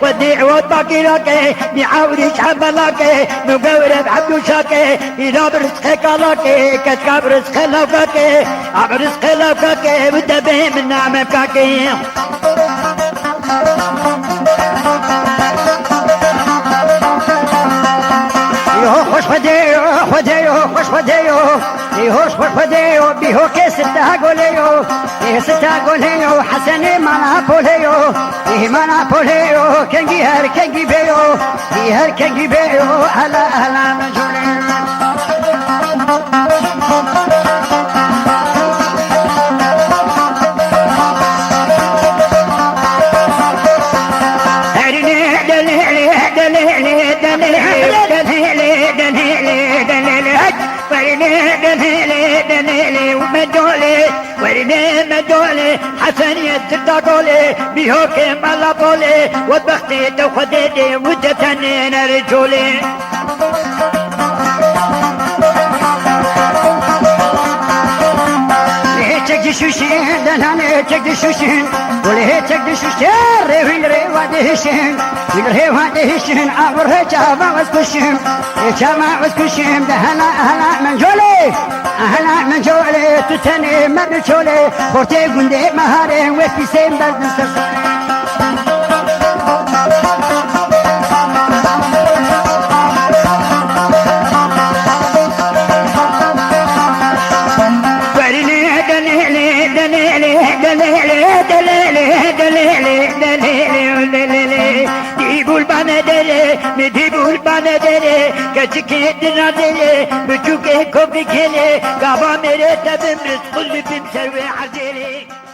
وديع وطاكيراك بعوري شعبلاك مقورب عبدو شاك إلى برزقك لك كتكاب رزق لوكاك عبرزق لوكاك ودبه من نعمك خوش بديو بديو خوش بديو خوش بديو بيهو كستا قوليو كستا قوليو حسني مانا بوليو مانا بوليو كنجي هر كنجي بيو هر كنجي بيو هلا هلا مجولين مدولي حسنية تدقولي بيهوكي ملابولي وبختي تخديدي ودتنين رجولي تجدي شوشين دلاني تجدي شوشين وليه تجدي شوشين ريوين ريوا دهشين ريوا دهشين عبره جابا وسكوشين جابا وسكوشين دهلا هلا من جولي هلا من جولي تتني من جولي فورتي قندي مهاري وفي سين بزنس مديبول بانادري كشكي دنادري بچوكي كوبي كيلي غابا ميري تبم رزق اللي بمسوي عزيري